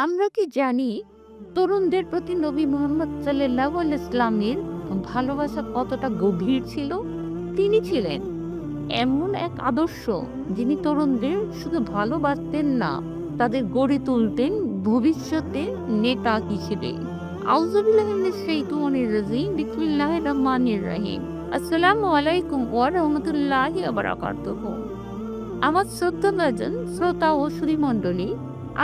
আমরা কি জানি তরুণদের প্রতি নবী মুহাম্মদ সাল্লাল্লাহু আলাইহি ইসলামের ভালোবাসা কতটা গভীর ছিল? তিনি ছিলেন এমন এক আদর্শ যিনি তরুণদের শুধু ভালোবাসতেন না, তাদের গড়ে তুলতেন ভবিষ্যতে নেতা হিসেবে। আউযুবিল্লাহি মিনাশ শাইতানির রাজিম। বিসমিল্লাহির রহমানির রহিম। আসসালামু আলাইকুম ওয়া রাহমাতুল্লাহি ওয়া বারাকাতুহু। আমার শ্রদ্ধাভাজন শ্রোতা ও সুধীমণ্ডলী,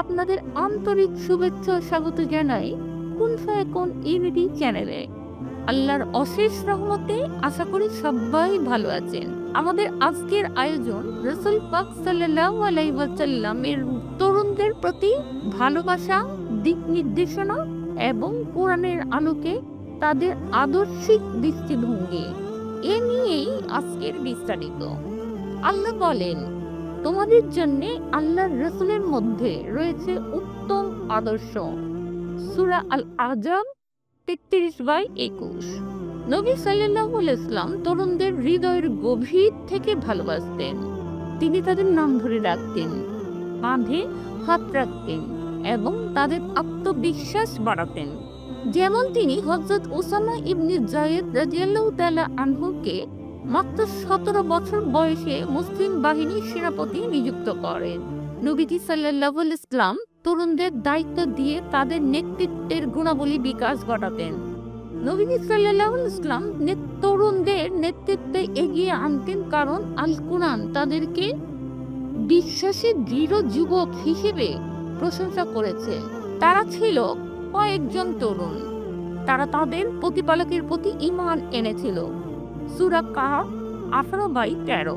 আপনাদের আন্তরিক শুভেচ্ছা ও স্বাগত জানাই কুন ফায়াকুন ইউনিটি চ্যানেলে। আল্লাহর অশেষ রহমতে আশা করি সবাই ভালো আছেন। আমাদের আজকের আয়োজন রাসূল পাক সাল্লাল্লাহু আলাইহি ওয়াসাল্লাম এর তরুণদের প্রতি ভালোবাসা, দিক নির্দেশনা এবং কোরআনের আলোকে তাদের আদর্শিক দৃষ্টিভঙ্গি, এ নিয়েই আজকের বিস্তারিত। আল্লাহ বলেন, তোমাদের জন্য আল্লাহর রাসূলের মধ্যে রয়েছে উত্তম আদর্শ। সূরা আল আহজাব 33/21। নবী সাল্লাল্লাহু আলাইহি ওয়াসাল্লাম তরুণদের হৃদয়ের গভীর থেকে ভালোবাসতেন। তিনি তাদের নাম ধরে রাখতেন, কাঁধে হাত রাখতেন এবং তাদের আত্মবিশ্বাস বাড়াতেন। যেমন তিনি হযরত উসামা ইবনে যায়েদ রাদিয়াল্লাহু তাআলা আনহুকে মাত্র 17 বছর বয়সে মুসলিম বাহিনীর সেনাপতি নিযুক্ত করেন। নবীজি সাল্লাল্লাহু আলাইহি ওয়াসাল্লাম তরুণদের দায়িত্ব দিয়ে তাদের নেতৃত্বের গুণাবলী বিকাশ ঘটাতেন। নবীজি সাল্লাল্লাহু আলাইহি ওয়াসাল্লাম তরুণদের নেতৃত্বে এগিয়ে আনতেন, কারণ আল কুরআন তাদেরকে বিশ্বাসী দৃঢ় যুবক হিসেবে প্রশংসা করেছে। তারা ছিল কয়েকজন তরুণ, তারা তাদের প্রতিপালকের প্রতি ঈমান এনেছিল। সূরা কাহফ 18/13।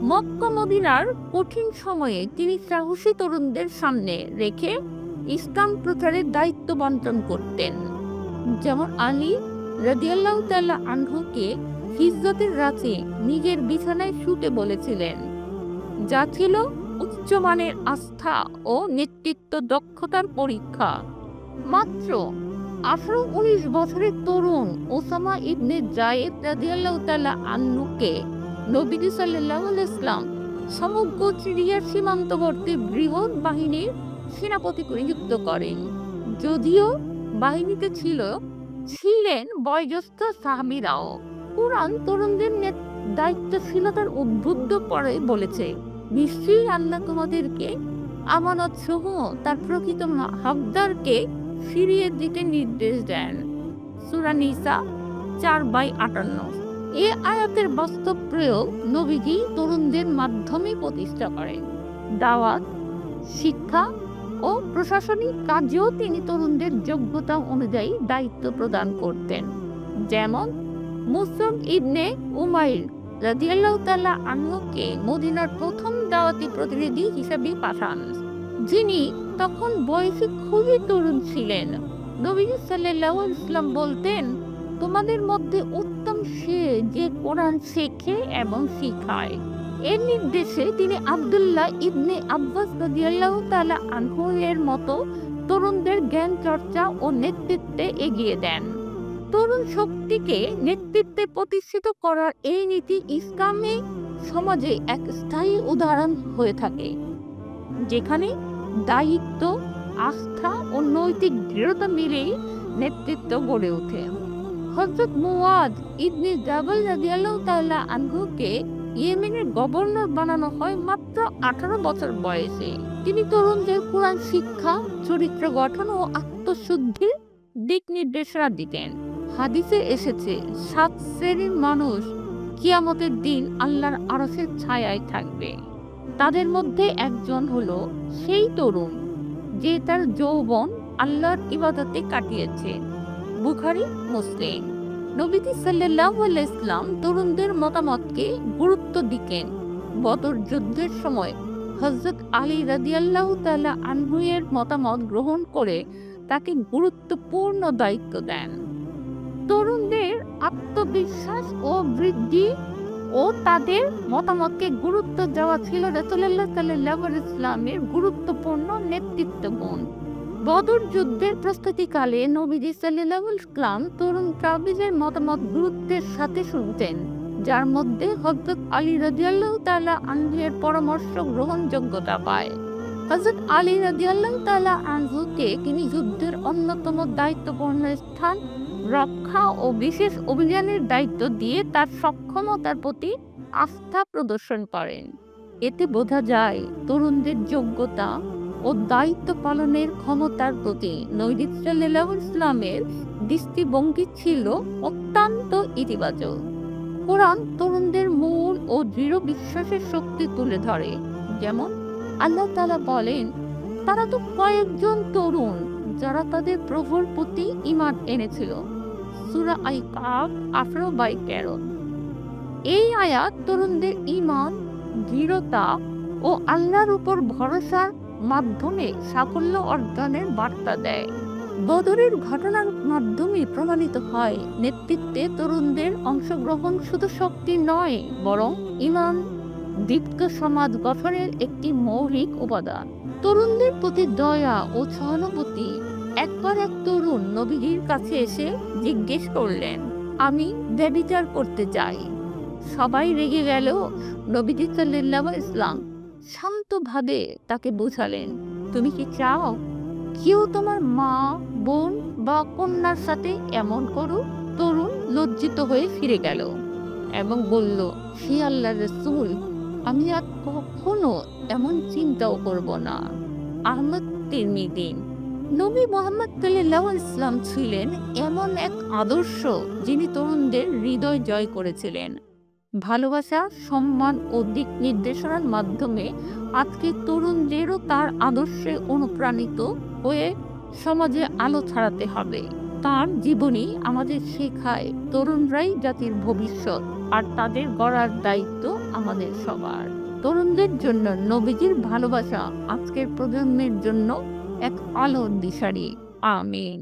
মক্কা মদিনার কঠিন সময়ে তিনি সাহসী তরুণদের সামনে রেখে ইসলাম প্রচারের দায়িত্ব বন্টন করতেন। যেমন আলী রাদিয়াল্লাহু তাআলা আনহুকে হিজরতের রাতে নিজের বিছানায় শুতে বলেছিলেন, যা ছিল উচ্চমানের আস্থা ও নেতৃত্ব দক্ষতার পরীক্ষা। মাত্র 18-19 বছরের তরুণ ওসামা ইবনে যায়েদ রাদিয়াল্লাহু তাআলা আনহুকে নবী সাল্লাল্লাহু আলাইহি ওয়াসাল্লাম সমগ্র সিরিয়ার সীমান্তবর্তী বৃহৎ বাহিনীর সেনাপতি নিযুক্ত করেন। যদিও বাহিনীতে ছিলেন বয়োজ্যেষ্ঠ সাহাবীরাও। কুরআন তরুণদের দায়িত্বশীলতার উদ্বুদ্ধ করে বলেছে, নিশ্চয়ই আল্লাহ তোমাদেরকে আমানত সহ তার প্রকৃত হকদারকে ফিরিয়ে দিতে নির্দেশ দেন। সূরা নিসা 4/58। এ আয়াতের বাস্তব প্রয়োগ নবীজি তরুণদের মাধ্যমে প্রতিষ্ঠা করেন। দাওয়াত, শিক্ষা ও প্রশাসনিক কাজেও তিনি তরুণদের যোগ্যতা অনুযায়ী দায়িত্ব প্রদান করতেন। যেমন মুসআব ইবনে উমাইর রাদিয়াল্লাহু তাআলা আনহুকে মদিনার প্রথম দাওয়াতি প্রতিনিধি হিসেবে পাঠান, যিনি তখন বয়সে খুবই তরুণ ছিলেন। নবী সাল্লাল্লাহু আলাইহি ওয়াসাল্লাম বলতেন, তোমাদের মধ্যে উত্তম সে যে কোরআন শেখে এবং শিখায়। এর নির্দেশে তিনি আব্দুল্লাহ ইবনে আব্বাস রাদিয়াল্লাহু তাআলা আনহু এর মতো তরুণদের জ্ঞান চর্চা ও নেতৃত্বে এগিয়ে দেন। তরুণ শক্তিকে নেতৃত্বে প্রতিষ্ঠিত করার এই নীতি ইসলামী সমাজে এক স্থায়ী উদাহরণ হয়ে থাকে, যেখানে দায়িত্ব, আস্থা ও নৈতিক দৃঢ়তা মিলেই নেতৃত্ব গড়ে ওঠে। হযরত মুআয ইবনে জাবাল রাদিয়াল্লাহু তাআলা আনহুকে ইয়েমেনের গভর্নর বানানো হয় মাত্র 18 বছর বয়সে। তিনি তরুণদের কোরআন শিক্ষা, চরিত্র গঠন ও আত্মশুদ্ধির দিক নির্দেশনা দিতেন। হাদিসে এসেছে, 7 শ্রেণীর মানুষ কিয়ামতের দিন আল্লাহর আরশের ছায়ায় থাকবে। তাদের মধ্যে একজন হলো সেই তরুণ যে তার যৌবন আল্লাহর ইবাদতে কাটিয়েছে। বুখারী, মুসলিম। নবীজি সাল্লাল্লাহু আলাইহি ওয়াসাল্লাম তরুণদের মতামতকে গুরুত্ব দিতেন। বদর যুদ্ধের সময় হযরত আলী রাদিয়াল্লাহু তাআলা আনহু এর মতামত গ্রহণ করে তাকে গুরুত্বপূর্ণ দায়িত্ব দেন। তরুণদের আত্মবিশ্বাস ও বৃদ্ধি ও তাদের মতামতকে গুরুত্ব দেওয়া ছিল রাসূলুল্লাহ সাল্লাল্লাহু আলাইহি ওয়াসাল্লামের গুরুত্বপূর্ণ নেতৃত্ব গুণ। বদর যুদ্ধের প্রস্তুতিকালে নবীজি সাল্লাল্লাহু আলাইহি ওয়াসাল্লাম তরুণ কাফিরদের মতামত গুরুত্বের সাথে শুনতেন, যার মধ্যে হযরত আলী রাদিয়াল্লাহু তাআলা আনহু এর পরামর্শ গ্রহণযোগ্যতা পায়। হযরত আলী রাদিয়াল্লাহু তাআলা আনহুকে তিনি যুদ্ধের অন্যতম দায়িত্বপূর্ণ স্থান রক্ষা ও বিশেষ অভিযানের দায়িত্ব দিয়ে তার সক্ষমতার প্রতি আস্থা প্রদর্শন করেন। এতে বোঝা যায় তরুণদের যোগ্যতা ও দায়িত্ব পালনের ক্ষমতার প্রতি নবী সাল্লাল্লাহু আলাইহি ওয়াসাল্লামের দৃষ্টিভঙ্গি ছিল অত্যন্ত ইতিবাচক। কোরআন তরুণদের মূল ও দৃঢ় বিশ্বাসের শক্তি তুলে ধরে। যেমন আল্লাহ তাআলা বলেন, তারা তো কয়েকজন তরুণ যারা তাদের প্রভুর প্রতি ঈমান এনেছিল। সূরা আল-কাহফ 18/13। এই আয়াত তরুণদের ঈমান, দৃঢ়তা ও আল্লাহর উপর ভরসার মাধ্যমে সাফল্য অর্জনের বার্তা দেয়। বদরের ঘটনার মাধ্যমে প্রমাণিত হয় নেতৃত্বে তরুণদের অংশগ্রহণ শুধু শক্তি নয়, বরং ঈমান দীপ্ত সমাজ গঠনের একটি মৌলিক উপাদান। তরুণদের প্রতি দয়া ও সহানুভূতি। একবার এক তরুণ নবীজির কাছে এসে জিজ্ঞেস করলেন, আমি ব্যভিচার করতে চাই। সবাই রেগে গেল। নবীজি সাল্লাল্লাহু আলাইহি ওয়াসাল্লাম শান্তভাবে তাকে বোঝালেন, তুমি কি চাও কেউ তোমার মা, বোন বা কন্যার সাথে এমন করুক? তরুণ লজ্জিত হয়ে ফিরে গেল এবং বলল, হে আল্লাহর রাসূল, আমি আর কখনো এমন চিন্তাও করব না। আহমদ তিরমিজি। নবী মুহাম্মদ সাল্লাল্লাহু আলাইহি ওয়াসাল্লাম ছিলেন এমন এক আদর্শ যিনি তরুণদের হৃদয় জয় করেছিলেন। ভালোবাসা, সম্মান ও দিক নির্দেশনার মাধ্যমে আজকে তরুণদেরও তার আদর্শে অনুপ্রাণিত হয়ে সমাজে আলো ছড়াতে হবে। তার জীবনী আমাদের শেখায় তরুণরাই জাতির ভবিষ্যৎ, আর তাদের গড়ার দায়িত্ব আমাদের সবার। তরুণদের জন্য নবীজির ভালোবাসা আজকের প্রজন্মের জন্য এক আলোর দিশারি। আমিন।